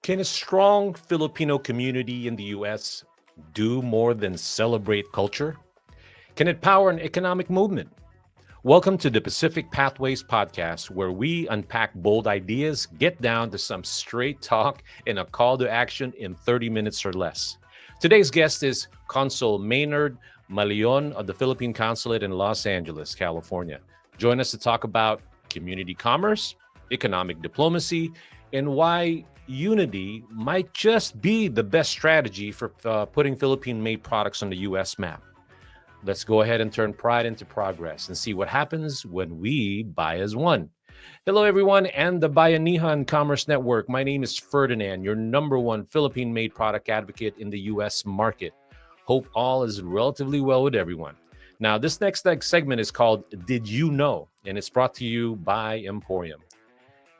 Can a strong Filipino community in the U.S. do more than celebrate culture? Can it power an economic movement? Welcome to the Pacific Pathways podcast, where we unpack bold ideas, get down to some straight talk, and a call to action in 30 minutes or less. Today's guest is Consul Maynard Maleon of the Philippine Consulate in Los Angeles, California. Join us to talk about community commerce, economic diplomacy, and why unity might just be the best strategy for putting Philippine-made products on the U.S. map. Let's go ahead and turn pride into progress and see what happens when we buy as one. Hello, everyone, and the Bayanihan Commerce Network. My name is Ferdinand, your #1 Philippine-made product advocate in the U.S. market. Hope all is relatively well with everyone. Now, this next segment is called Did You Know? And it's brought to you by Emporium.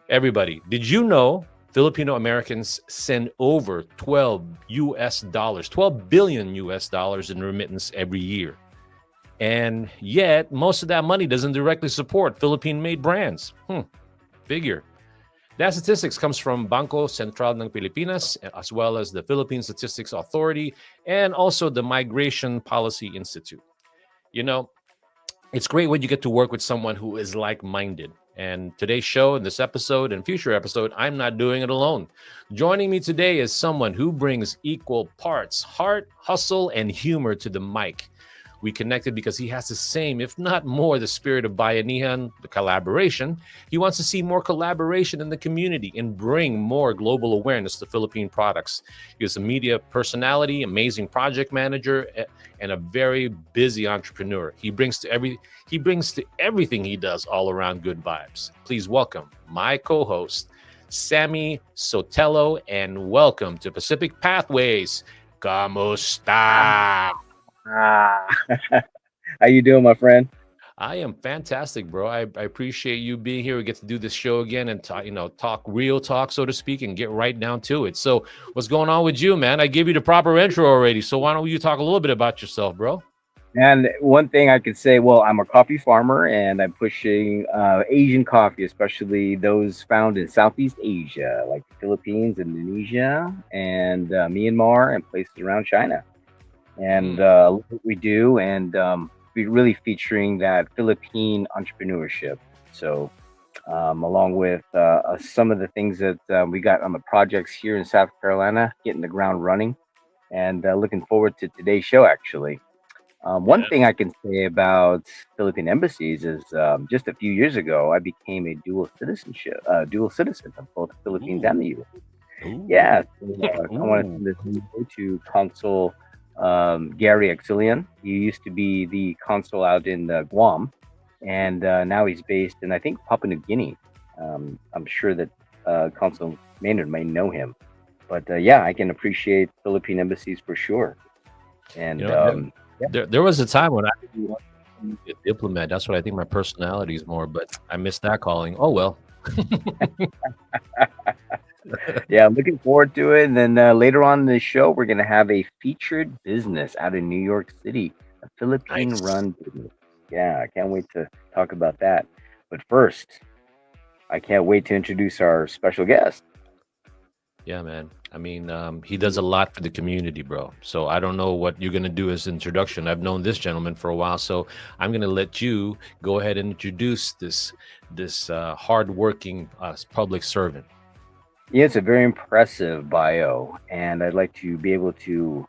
Everybody, did you know Filipino-Americans send over $12 billion in remittance every year? And yet, most of that money doesn't directly support Philippine-made brands. Figure. That statistics comes from Bangko Sentral ng Pilipinas, as well as the Philippine Statistics Authority, and also the Migration Policy Institute. You know, it's great when you get to work with someone who is like-minded. And today's show, in this episode and future episode, I'm not doing it alone. Joining me today is someone who brings equal parts heart, hustle, and humor to the mic. We connected because he has the same, if not more, the spirit of Bayanihan, the collaboration. He wants to see more collaboration in the community and bring more global awareness to Philippine products. He is a media personality, amazing project manager, and a very busy entrepreneur. He brings to everything he does all around good vibes. Please welcome my co-host, Sammy Sotelo, and welcome to Pacific Pathways. Kamusta? How you doing, my friend? I am fantastic, bro. I appreciate you being here. We get to do this show again and talk real talk, so to speak, and get right down to it. So what's going on with you, man? I gave you the proper intro already. So why don't you talk a little bit about yourself, bro? And one thing I could say, well, I'm a coffee farmer and I'm pushing Asian coffee, especially those found in Southeast Asia, like the Philippines, Indonesia, and Myanmar, and places around China. And look what we do, and we're really featuring that Philippine entrepreneurship. So along with some of the things that we got on the projects here in South Carolina, getting the ground running, and looking forward to today's show, actually. One thing I can say about Philippine embassies is just a few years ago, I became a dual citizen of both the Philippines and the U.S. Yeah, so, I wanted to send this to Consul Gary Exilian. He used to be the consul out in Guam, and now he's based in, I think, Papua New Guinea. I'm sure that Consul Maynard may know him, but yeah, I can appreciate Philippine embassies for sure. And there was a time when I really wanted to be a diplomat. That's what I think my personality is more, but I missed that calling. Oh well. Yeah, I'm looking forward to it. And then later on in the show, we're going to have a featured business out in New York City, a Philippine-run business. Yeah, I can't wait to talk about that. But first, I can't wait to introduce our special guest. Yeah, man. I mean, he does a lot for the community, bro. So I don't know what you're going to do as introduction. I've known this gentleman for a while, so I'm going to let you go ahead and introduce this hardworking public servant. Yeah, it's a very impressive bio, and I'd like to be able to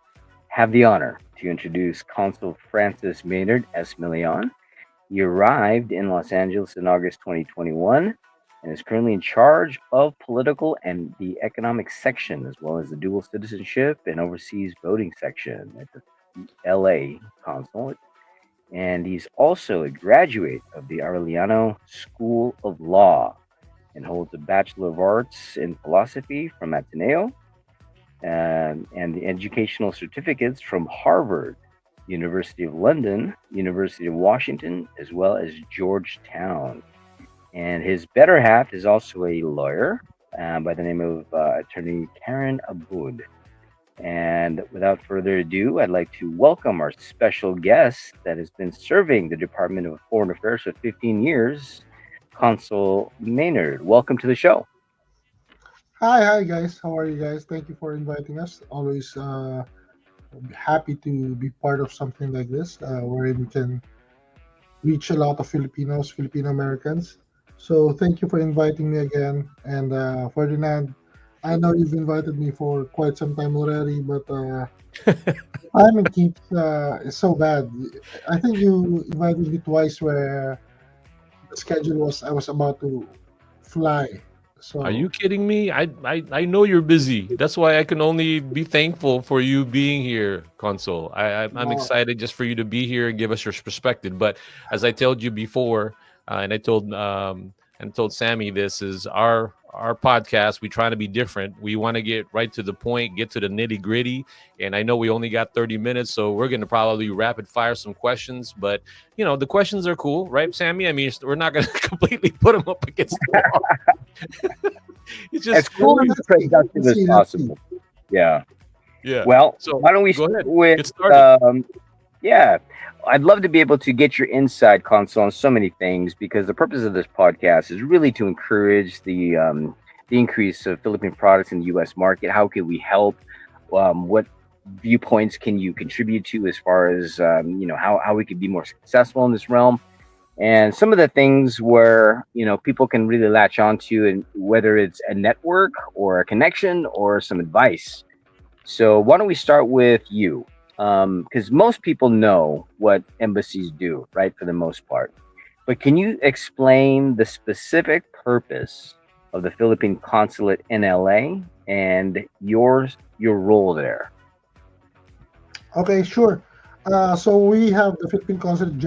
have the honor to introduce Consul Francis Maynard S. Maleon. He arrived in Los Angeles in August 2021. and is currently in charge of political and the economic section, as well as the dual citizenship and overseas voting section at the LA Consulate. And he's also a graduate of the Aureliano School of Law and holds a Bachelor of Arts in Philosophy from Ateneo and the educational certificates from Harvard, University of London, University of Washington, as well as Georgetown. And his better half is also a lawyer by the name of attorney Karen Abud. And without further ado, I'd like to welcome our special guest that has been serving the Department of Foreign Affairs for 15 years, Consul Maynard. Welcome to the show. Hi guys. How are you guys? Thank you for inviting us. Always happy to be part of something like this, where we can reach a lot of Filipinos, Filipino-Americans. So thank you for inviting me again. And Ferdinand, I know you've invited me for quite some time already, but timing keeps is so bad. I think you invited me twice where the schedule was I was about to fly. So Are you kidding me? I know you're busy. That's why I can only be thankful for you being here, Consul. I'm wow. excited just for you to be here and give us your perspective. But as I told you before, and told Sammy, this is our podcast. We try to be different. We want to get right to the point, get to the nitty gritty. And I know we only got 30 minutes, so we're going to probably rapid fire some questions. But the questions are cool, right, Sammy? I mean, we're not going to completely put them up against the wall. It's As just cool and productive as possible. Yeah. yeah. Well, So why don't we go ahead, start with get started. yeah, I'd love to be able to get your inside console on so many things because the purpose of this podcast is really to encourage the increase of Philippine products in the U.S. market. How can we help? What viewpoints can you contribute to as far as how we could be more successful in this realm? And some of the things where people can really latch onto, and whether it's a network or a connection or some advice. So why don't we start with you? Because most people know what embassies do, right, for the most part. But can you explain the specific purpose of the Philippine Consulate in LA and your role there? Okay, sure. So we have the Philippine Consulate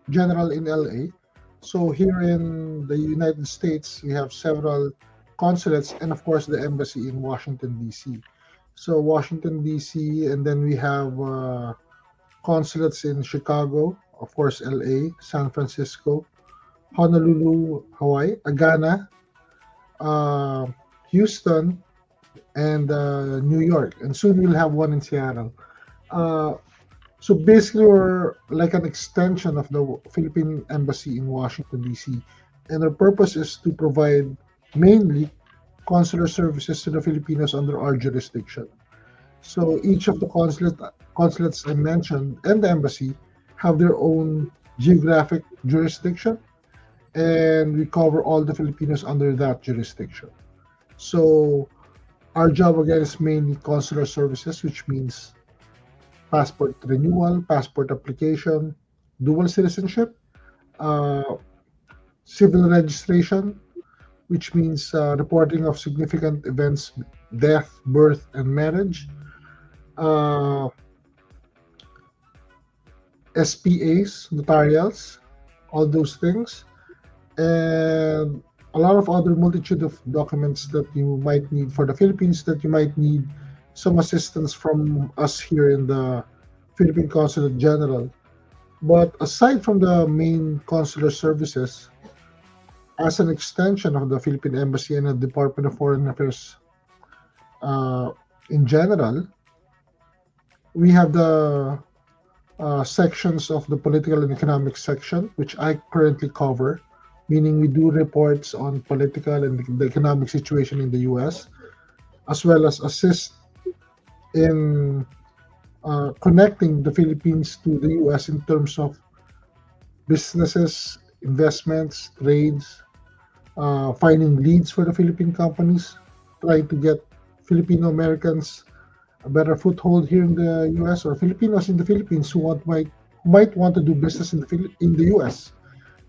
General in LA. So here in the United States, we have several consulates and of course the embassy in Washington D.C. So Washington D.C. and then we have consulates in Chicago, of course LA, San Francisco, Honolulu, Hawaii, Agana, Houston, and New York, and soon we'll have one in Seattle. Uh, so basically, we're like an extension of the Philippine Embassy in Washington D.C., and our purpose is to provide mainly consular services to the Filipinos under our jurisdiction. So each of the consulates I mentioned and the embassy have their own geographic jurisdiction, and we cover all the Filipinos under that jurisdiction. So our job again is mainly consular services, which means passport renewal, passport application, dual citizenship, uh, civil registration, which means reporting of significant events, death, birth, and marriage, uh, SPAs, notarials, all those things, and a lot of other multitude of documents that you might need for the Philippines, that you might need some assistance from us here in the Philippine Consulate General. But aside from the main consular services, as an extension of the Philippine Embassy and the Department of Foreign Affairs uh, in general, we have the sections of the political and economic section, which I currently cover, meaning we do reports on political and the economic situation in the US, as well as assist in connecting the Philippines to the US in terms of businesses, investments, trades, finding leads for the Philippine companies, trying to get Filipino-Americans a better foothold here in the US, or Filipinos in the Philippines who might want to do business in the US.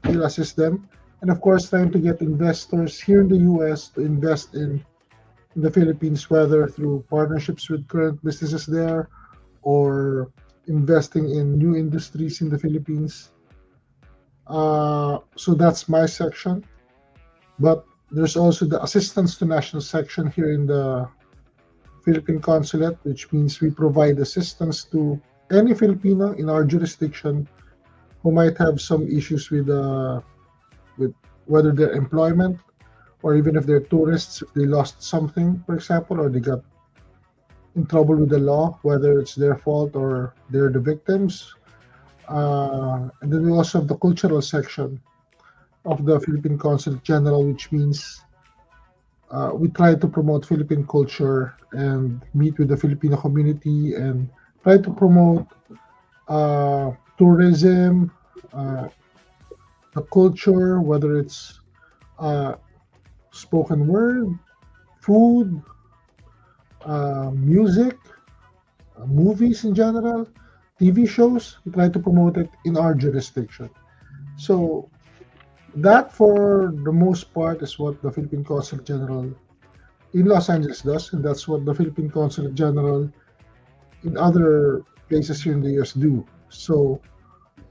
We'll assist them. and of course trying to get investors here in the US to invest in the Philippines, whether through partnerships with current businesses there or investing in new industries in the Philippines. So that's my section. But there's also the assistance to national section here in the Philippine Consulate, which means we provide assistance to any Filipino in our jurisdiction who might have some issues with whether their employment or even if they're tourists, if they lost something, for example, or they got in trouble with the law, whether it's their fault or they're the victims. And then we also have the cultural section of the Philippine Consulate General, which means we try to promote Philippine culture and meet with the Filipino community and try to promote tourism, uh, the culture, whether it's uh, spoken word, food, music, movies in general, TV shows. We try to promote it in our jurisdiction. So that, for the most part, is what the Philippine Consulate General in Los Angeles does, and that's what the Philippine Consulate General in other places here in the US do. So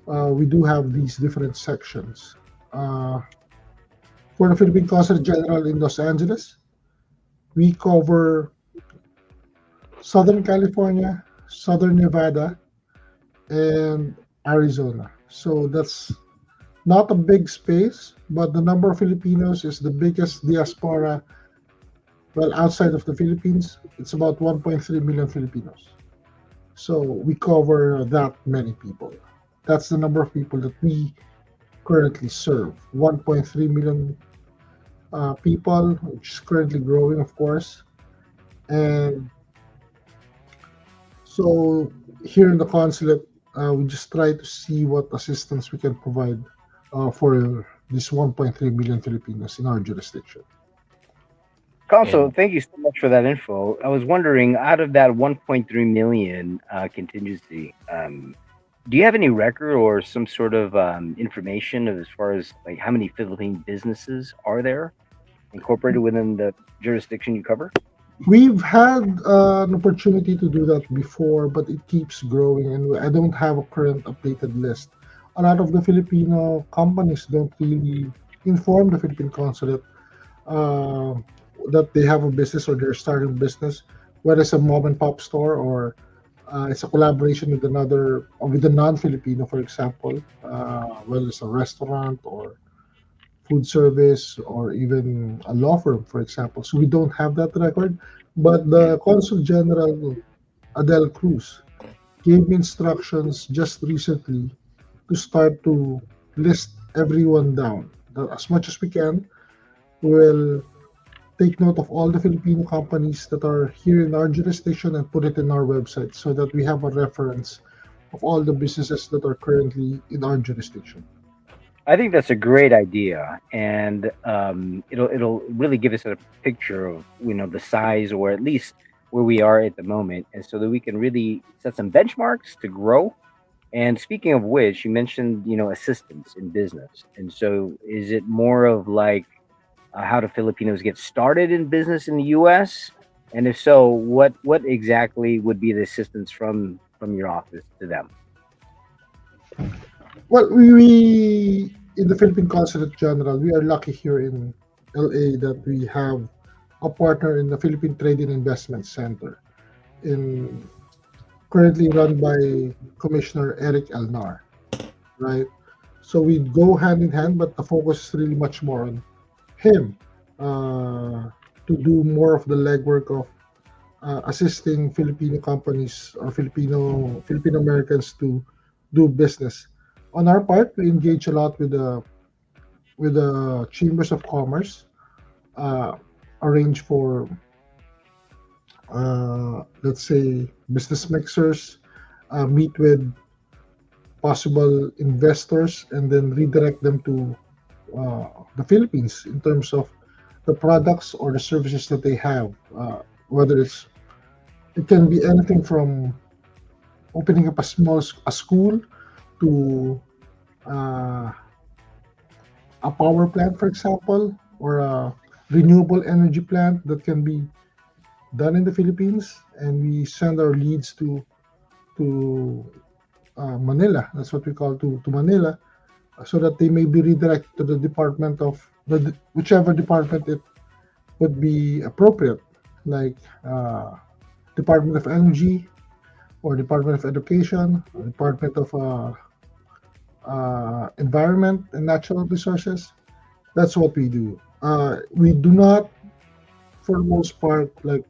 we do have these different sections. Uh, for the Philippine Consulate General in Los Angeles, we cover Southern California, Southern Nevada, and Arizona. So that's not a big space, but the number of Filipinos is the biggest diaspora. Well, outside of the Philippines, it's about 1.3 million Filipinos. So we cover that many people. That's the number of people that we currently serve. 1.3 million people, which is currently growing, of course. And so here in the consulate, we just try to see what assistance we can provide for this 1.3 million Filipinos in our jurisdiction. Consul, And thank you so much for that info. I was wondering, out of that 1.3 million contingency, do you have any record or some sort of information as far as like how many Philippine businesses are there incorporated within the jurisdiction you cover? We've had an opportunity to do that before, but it keeps growing, and I don't have a current updated list. A lot of the Filipino companies don't really inform the Philippine consulate uh, that they have a business or they're starting a business, whether it's a mom and pop store or it's a collaboration with another or with a non-Filipino, for example, whether it's a restaurant or food service or even a law firm, for example. So we don't have that record. But the Consul General Adele Cruz gave me instructions just recently to start to list everyone down. As much as we can, we'll take note of all the Filipino companies that are here in our jurisdiction and put it in our website so that we have a reference of all the businesses that are currently in our jurisdiction. I think that's a great idea, and it'll really give us a picture of the size or at least where we are at the moment, and so that we can really set some benchmarks to grow. And speaking of which, you mentioned assistance in business, and so is it more of like how do Filipinos get started in business in the U.S.? And if so, what exactly would be the assistance from your office to them? Well, we in the Philippine Consulate General, we are lucky here in LA that we have a partner in the Philippine Trade and Investment Center, in currently run by Commissioner Eric Elnar, right? So we go hand in hand, but the focus is really much more on him to do more of the legwork of assisting Filipino companies or Filipino-Americans to do business. On our part, we engage a lot with the chambers of commerce, uh, arrange for let's say business mixers, meet with possible investors, and then redirect them to the Philippines in terms of the products or the services that they have. Whether it can be anything from opening up a school to uh, a power plant, for example, or a renewable energy plant that can be done in the Philippines, and we send our leads to Manila. That's what we call to Manila, so that they may be redirected to the department of whichever department it would be appropriate, like Department of Energy or Department of Education, or Department of Environment and Natural Resources. That's what we do. We do not, for the most part, like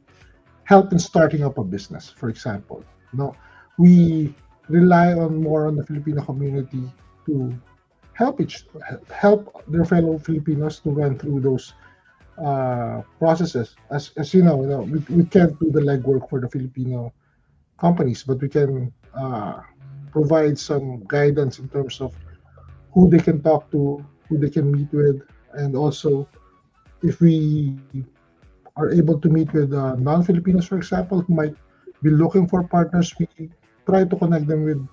help in starting up a business, for example. No, we rely on more on the Filipino community to help their fellow Filipinos to run through those processes. As we can't do the legwork for the Filipino companies, but we can provide some guidance in terms of who they can talk to, who they can meet with, and also if we are able to meet with non-Filipinos, for example, who might be looking for partners, we try to connect them with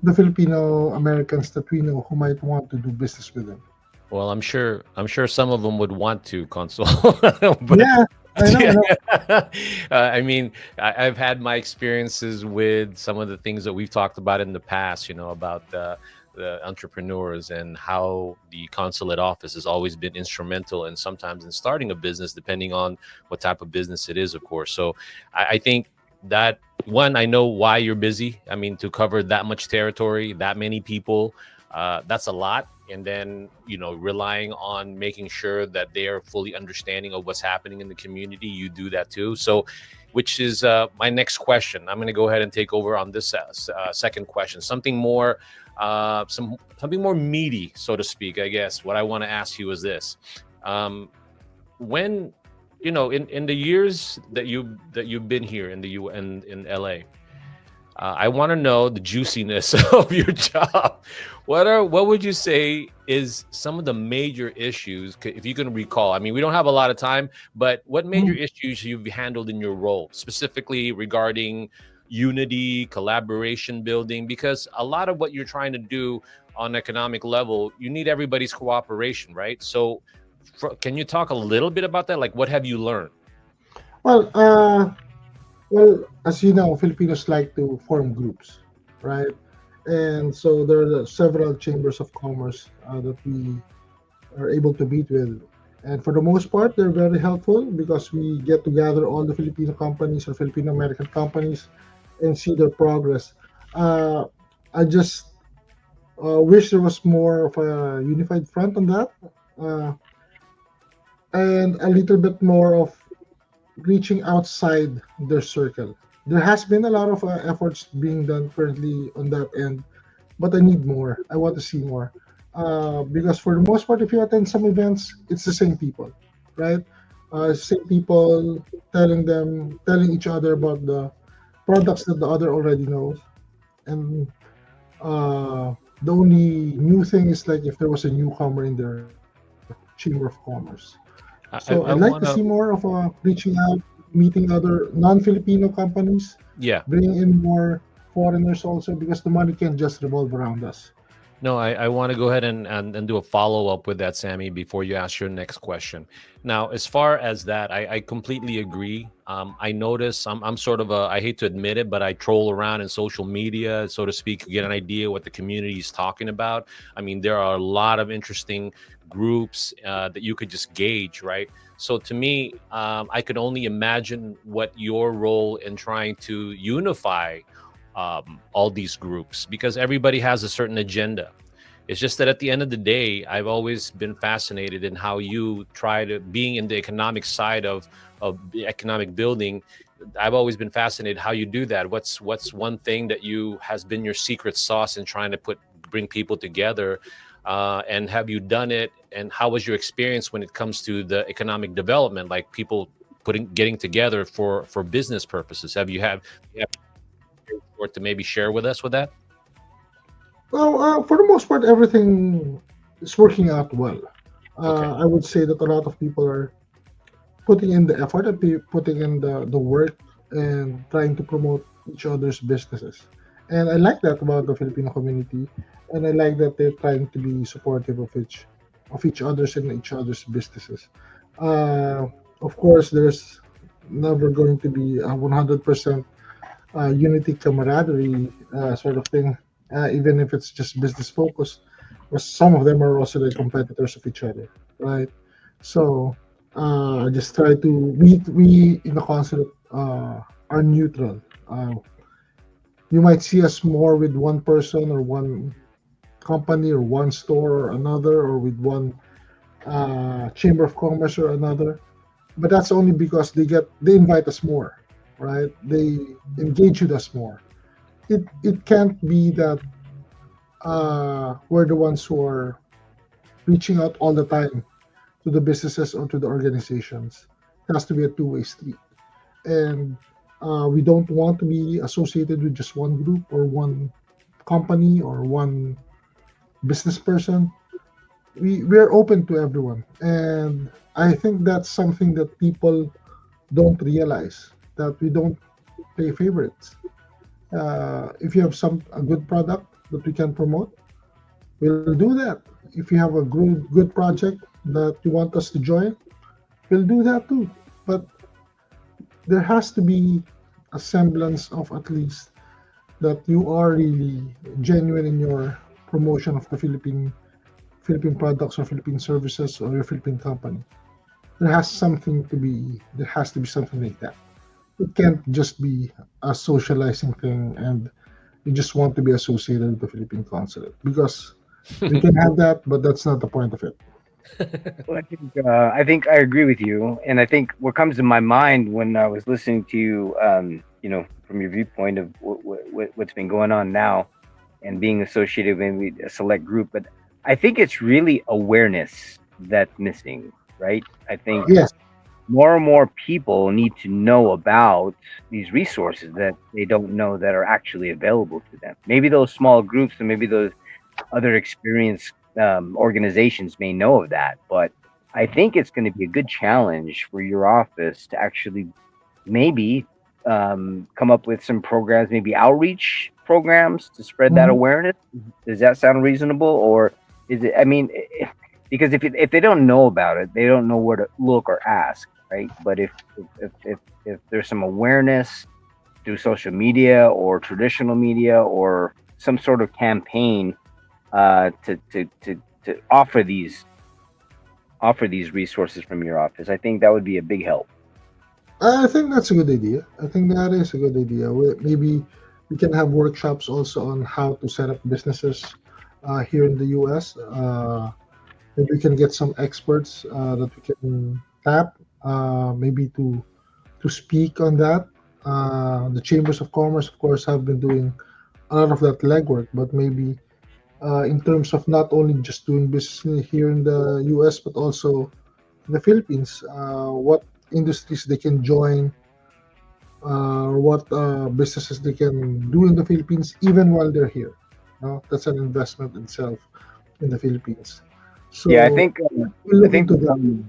the Filipino-Americans that we know who might want to do business with them. Well, I'm sure some of them would want to, Consul. But Yeah, I know. I know. I mean, I've had my experiences with some of the things that we've talked about in the past, about the entrepreneurs and how the consulate office has always been instrumental and sometimes in starting a business, depending on what type of business it is, of course. So I think that one, I know why you're busy. I mean, to cover that much territory, that many people, that's a lot. And then, relying on making sure that they are fully understanding of what's happening in the community, you do that too. So, which is my next question. I'm going to go ahead and take over on this second question. Something more, something more meaty, so to speak. I guess what I want to ask you is this: when, in the years that you've been here in the in LA. I want to know the juiciness of your job. What would you say is some of the major issues, if you can recall? I mean, we don't have a lot of time, but what major issues you've handled in your role, specifically regarding unity, collaboration building? Because a lot of what you're trying to do on economic level, you need everybody's cooperation, right? So, can you talk a little bit about that? Like, what have you learned? Well, as you know, Filipinos like to form groups, right? And so there are several chambers of commerce that we are able to meet with. And for the most part, they're very helpful because we get to gather all the Filipino companies or Filipino-American companies and see their progress. I just wish there was more of a unified front on that, uh, and a little bit more of reaching outside their circle. There has been a lot of efforts being done currently on that end, but I need more. I want to see more. Because for the most part, if you attend some events, it's the same people, right? Same people telling each other about the products that the other already knows, and the only new thing is like if there was a newcomer in their chamber of commerce. So I'd I like to want see to, more of reaching out, meeting other non-Filipino companies, yeah. bringing in more foreigners also because the money can't just revolve around us. No, I want to go ahead and do a follow up with that, Sammy, before you ask your next question. Now, as far as that, I completely agree. I notice I'm sort of I hate to admit it, but I troll around in social media, so to speak, to get an idea what the community is talking about. I mean, there are a lot of interesting groups that you could just gauge, right? So to me, I could only imagine what your role in trying to unify all these groups, because everybody has a certain agenda. It's just that at the end of the day, I've always been fascinated in how you try to being in the economic side of the economic building. I've always been fascinated how you do that. What's one thing that you has been your secret sauce in trying to bring people together, and have you done it? And how was your experience when it comes to the economic development, like people getting together for business purposes? Have you or to maybe share with us with that? Well, for the most part, everything is working out well. Okay. I would say that a lot of people are putting in the effort and putting in the work and trying to promote each other's businesses. And I like that about the Filipino community, and I like that they're trying to be supportive of each of each other's and each other's businesses. Uh, of course, there's never going to be a 100% unity camaraderie sort of thing, even if it's just business focused. Because some of them are also the competitors of each other, right? So I just try to we in the consulate are neutral. You might see us more with one person or one company or one store or another, or with one chamber of commerce or another, but that's only because they invite us more, right? They engage with us more. It can't be that we're the ones who are reaching out all the time to the businesses or to the organizations. It has to be a two-way street, and we don't want to be associated with just one group or one company or one business person. We're open to everyone, and I think that's something that people don't realize, that we don't play favorites. If you have a good product that we can promote, we'll do that. If you have a good project that you want us to join, we'll do that too. But there has to be a semblance of at least that you are really genuine in your promotion of the Philippine products or Philippine services or your Philippine company. There has to be something like that. It can't just be a socializing thing and you just want to be associated with the Philippine consulate, because we can have that, but that's not the point of it. Well, I think I agree with you, and I think what comes to my mind when I was listening to you, from your viewpoint of what's been going on now, and being associated with a select group, but I think it's really awareness that's missing, right? I think Yes. more and more people need to know about these resources that they don't know that are actually available to them. Maybe those small groups and maybe those other experienced organizations may know of that, but I think it's going to be a good challenge for your office to actually maybe come up with some programs, maybe outreach programs to spread that Mhm. awareness. Does that sound reasonable, or is it? I mean, because if they don't know about it, they don't know where to look or ask, right? But if there's some awareness through social media or traditional media or some sort of campaign to offer these resources from your office, I think that would be a big help. I think that's a good idea. I think that is a good idea. Maybe we can have workshops also on how to set up businesses here in the US. Maybe we can get some experts that we can tap, maybe to speak on that. The chambers of commerce, of course, have been doing a lot of that legwork, but maybe in terms of not only just doing business here in the US, but also in the Philippines, what industries they can join, what businesses they can do in the Philippines, even while they're here. No, that's an investment itself in the Philippines. Yeah, I So think we'll I look think into the that. point,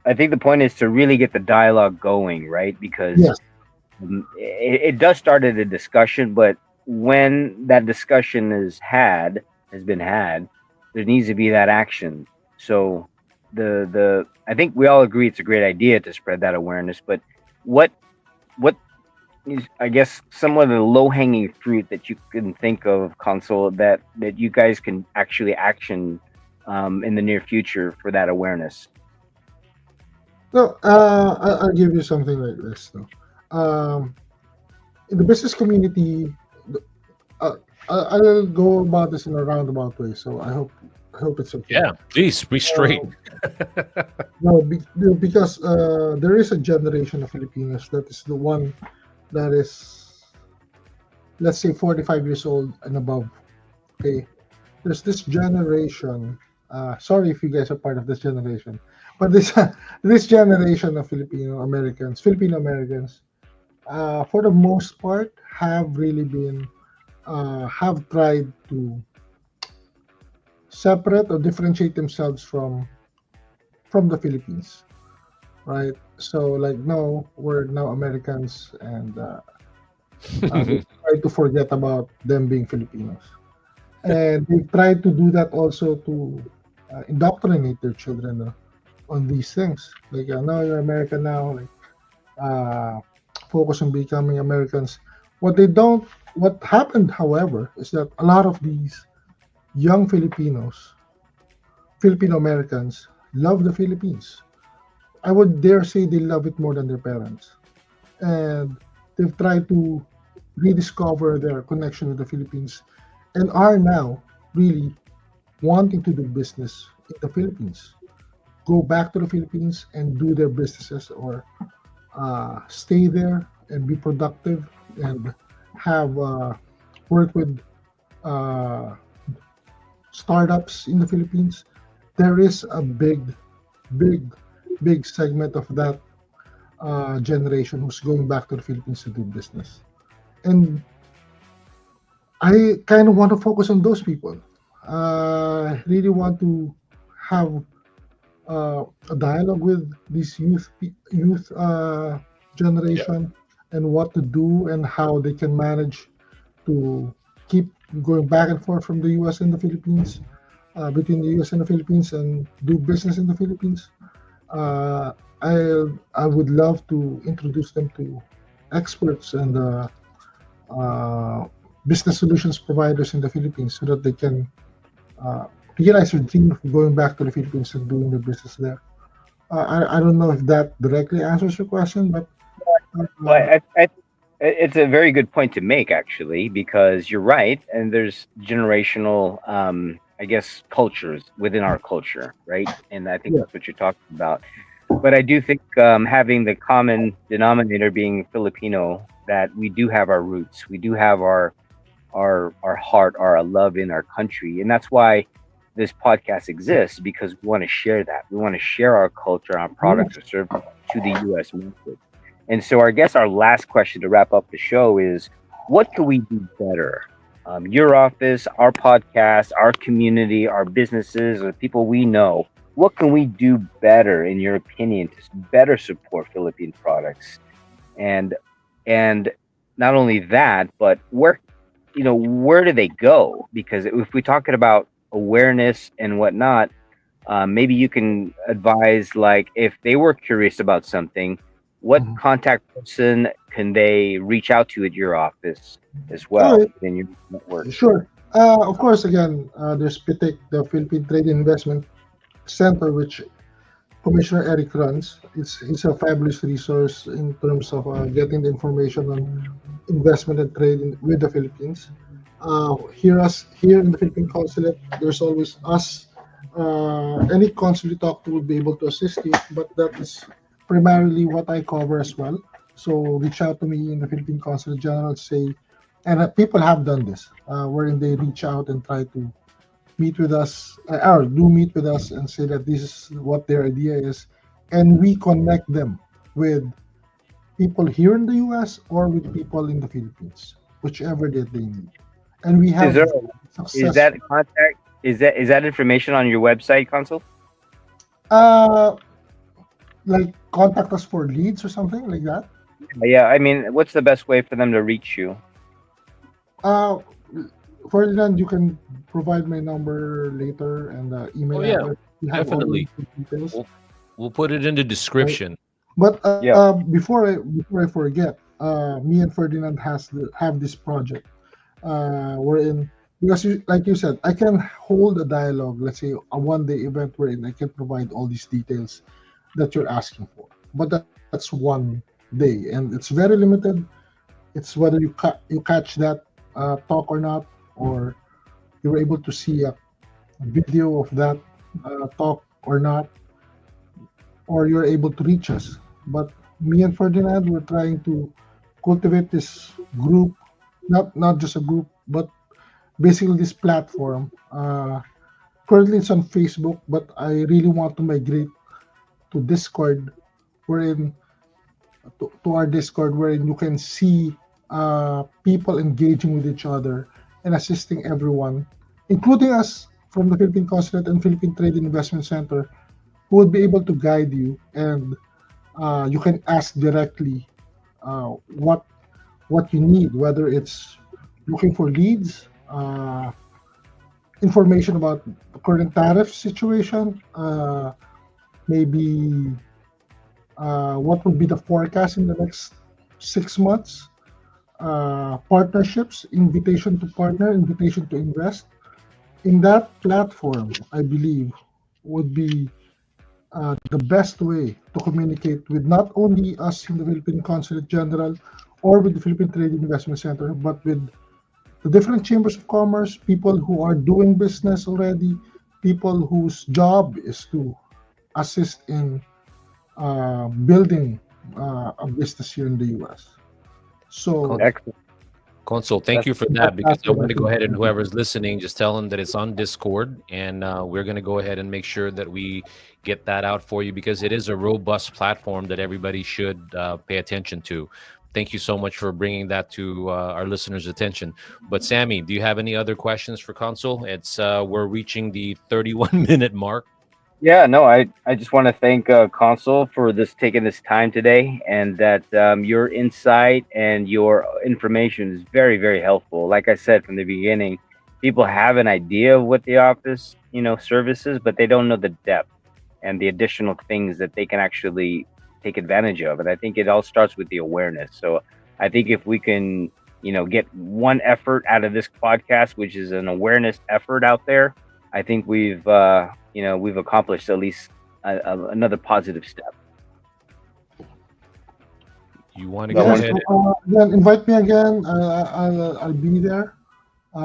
I think the point is to really get the dialogue going, right? Because Yes, it does start at a discussion, but when that discussion has been had, there needs to be that action. So the I think we all agree it's a great idea to spread that awareness, but what what is, I guess, some of the low hanging fruit that you can think of, Consul, that you guys can actually action in the near future for that awareness. no, I'll give you something like this. No, in the business community, uh, I'll go about this in a roundabout way. So I hope it's okay. Yeah, please be straight. Um, no, because there is a generation of Filipinos that is the one that is, let's say, 45 years old and above. Okay, there's this generation. Sorry if you guys are part of this generation, but this this generation of Filipino Americans, for the most part, have really been have tried to separate or differentiate themselves from the Philippines, right? So like, no, we're now Americans, and they try to forget about them being Filipinos, and they try to do that also to indoctrinate their children on these things. Like, now you're American now, like, uh, focus on becoming Americans. What they don't, what happened, however, is that a lot of these young Filipinos, Filipino-Americans, love the Philippines. I would dare say they love it more than their parents. And they've tried to rediscover their connection with the Philippines and are now really wanting to do business in the Philippines. Go back to the Philippines and do their businesses, or stay there and be productive and have work with uh, startups in the Philippines. There is a big, big segment of that generation who's going back to the Philippines to do business. And I kind of want to focus on those people. I really want to have a dialogue with this youth Yeah. generation, and what to do and how they can manage to keep going back and forth from the U.S. and the Philippines, between the U.S. and the Philippines, and do business in the Philippines. Uh, I would love to introduce them to experts and uh, business solutions providers in the Philippines, so that they can uh, realize their dream of going back to the Philippines and doing their business there. I don't know if that directly answers your question, but Well, uh, it's a very good point to make, actually, because you're right, and there's generational, I guess, cultures within our culture, right? And I think yeah, that's what you're talking about. But I do think having the common denominator being Filipino, that we do have our roots, we do have our heart, our love in our country, and that's why this podcast exists, because we want to share that. We want to share our culture, our yeah, products or services to the U.S. market. And so, I guess our last question to wrap up the show is, what can we do better? Your office, our podcast, our community, our businesses, or people we know. What can we do better, in your opinion, to better support Philippine products? And and not only that, but where do they go? Because if we're talking about awareness and whatnot, maybe you can advise, like, if they were curious about something, what mhm. contact person can they reach out to at your office as All well right, within your network? sure. Of course, again, there's PITIC, the Philippine Trade Investment Center, which Commissioner Eric runs. It's a fabulous resource in terms of getting the information on investment and trade with the Philippines. Here in the Philippine Consulate, there's always us. Any consul you talk to will be able to assist you, but that is primarily what I cover as well. So reach out to me in the Philippine Consulate General, say, and people have done this, wherein they reach out and try to meet with us, or do meet with us, and say that this is what their idea is, and we connect them with people here in the US or with people in the Philippines, whichever that they need. And we Is have there is success. that contact is that information on your website, Consul? Uh, like, contact us for leads or something like that. Yeah, I mean, what's the best way for them to reach you? Uh, Ferdinand, you can provide my number later and Oh email yeah, address. You have all the definitely. details, We'll we'll put it in the right? description. But Yeah. before I forget, me and Ferdinand have this project, wherein, because like you said, I can hold a dialogue. Let's say a 1 day event wherein I can provide all these details that you're asking for. But that's 1 day, and it's very limited. It's whether you catch that talk or not, or you're able to see a video of that talk or not, or you're able to reach us. But me and Ferdinand, we're trying to cultivate this group, not just a group, but basically this platform. Currently, it's on Facebook, but I really want to migrate to Discord, wherein to our Discord, wherein you can see people engaging with each other and assisting everyone, including us from the Philippine Consulate and Philippine Trade and Investment Center, who would be able to guide you, and you can ask directly what you need, whether it's looking for leads, information about the current tariff situation, maybe what would be the forecast in the next 6 months, partnerships, invitation to partner, invitation to invest. In that platform, I believe, would be the best way to communicate with not only us in the Philippine Consulate General or with the Philippine Trade and Investment Center, but with the different chambers of commerce, people who are doing business already, people whose job is to assist in building a business here in the U.S. So Excellent. Consul, thank That's you for that, that because that's I what want I to go think. ahead and whoever's listening, just tell them that it's on Discord, and we're going to go ahead and make sure that we get that out for you because it is a robust platform that everybody should pay attention to. Thank you so much for bringing that to our listeners' attention. But Sammy, do you have any other questions for Consul? It's we're reaching the 31-minute mark. Yeah, no, I just want to thank Consul for this taking this time today, and that your insight and your information is very, very helpful. Like I said from the beginning, people have an idea of what the office, services, but they don't know the depth and the additional things that they can actually take advantage of. And I think it all starts with the awareness. So I think if we can, get one effort out of this podcast, which is an awareness effort out there, I think we've accomplished at least another positive step. You want to So I go Yes, want ahead? again, invite me again. I'll be there. We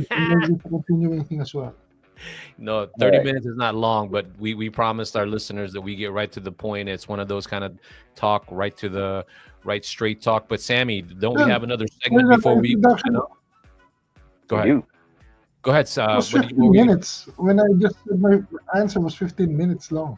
can maybe continue anything as well. No, all 30 right. minutes is not long, but we promised our listeners that we get right to the point. It's one of those kind of talk right to the right straight talk. But Sammy, don't we Then, have another segment Ferdinand, the before we sign introduction off? Go We ahead. do. Go ahead. was What 15 were you minutes. When I just said my answer was 15 minutes long.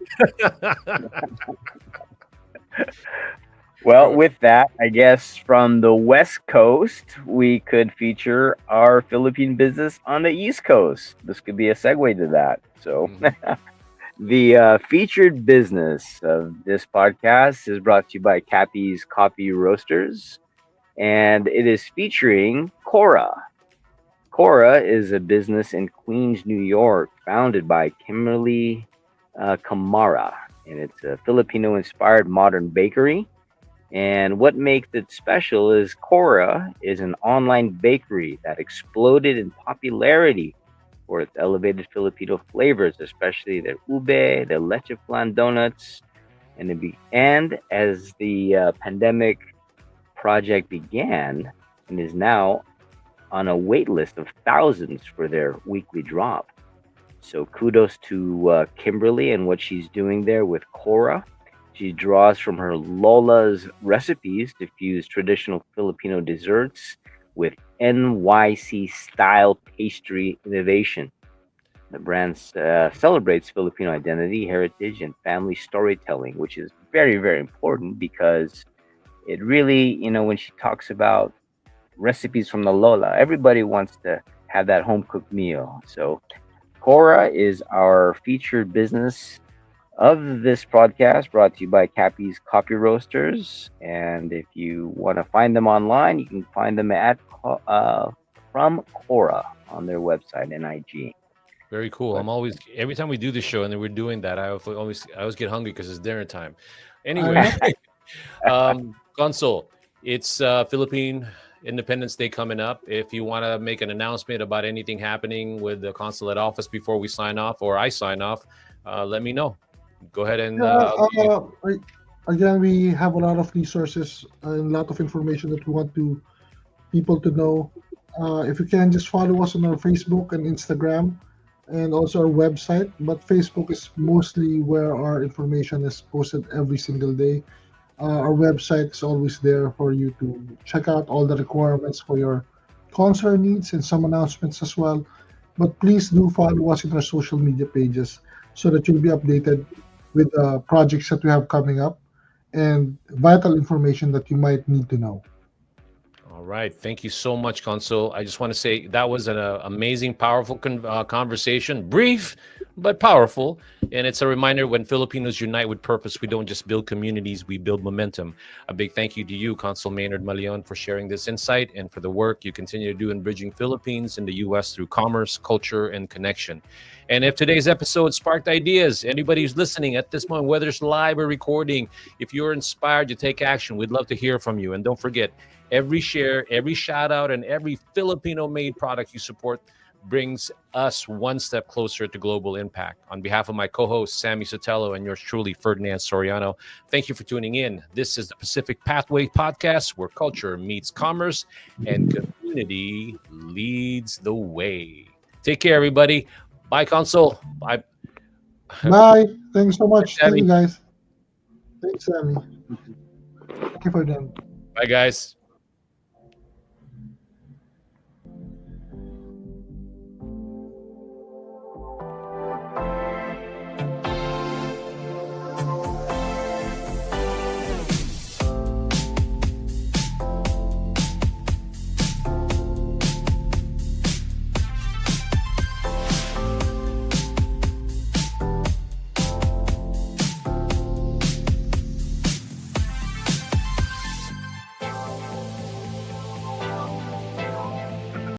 Well, with that, I guess from the West Coast, we could feature our Philippine business on the East Coast. This could be a segue to that. So, Mhm. the featured business of this podcast is brought to you by Cappy's Coffee Roasters, and it is featuring Cora. Cora is a business in Queens, New York, founded by Kimberly Kamara, and it's a Filipino inspired modern bakery. And what makes it special is Cora is an online bakery that exploded in popularity for its elevated Filipino flavors, especially their ube, their leche flan donuts, and as the pandemic project began, and is now on a wait list of thousands for their weekly drop. So kudos to Kimberly and what she's doing there with Cora. She draws from her Lola's recipes to fuse traditional Filipino desserts with NYC style pastry innovation. The brand celebrates Filipino identity, heritage, and family storytelling, which is very, very important because it really, when she talks about recipes from the Lola, everybody wants to have that home cooked meal. So Cora is our featured business of this podcast, brought to you by Cappy's Coffee Roasters. And if you want to find them online, you can find them at from Cora on their website and IG. Very cool. But I'm always every time we do this show and then we're doing that, I always get hungry because it's dinner time. I Anyway, know. Consul, it's Philippine Independence Day coming up. If you want to make an announcement about anything happening with the consulate office before we sign off or I sign off, let me know. Go ahead and Yeah, I'll give you. again, we have a lot of resources and a lot of information that we want to people to know. If you can, just follow us on our Facebook and Instagram, and also our website. But Facebook is mostly where our information is posted every single day. Our website is always there for you to check out all the requirements for your concert needs and some announcements as well. But please do follow us in our social media pages so that you'll be updated with the projects that we have coming up and vital information that you might need to know. All right. Thank you so much, Consul. I just want to say that was an amazing, powerful conversation. Brief, but powerful. And it's a reminder when Filipinos unite with purpose, we don't just build communities, we build momentum. A big thank you to you, Consul Maynard Maleon, for sharing this insight and for the work you continue to do in bridging Philippines and the U.S. through commerce, culture, and connection. And if today's episode sparked ideas, anybody who's listening at this moment, whether it's live or recording, if you're inspired to take action, we'd love to hear from you. And don't forget, every share, every shout out, and every Filipino-made product you support brings us one step closer to global impact. On behalf of my co-host, Sammy Sotelo, and yours truly, Ferdinand Soriano, thank you for tuning in. This is the Pacific Pathway Podcast, where culture meets commerce and community leads the way. Take care, everybody. Bye, Consul. Bye. Bye. Thanks so much. Thank Sammy. you, guys. Thanks, Sammy. Thank you for them. Bye, guys.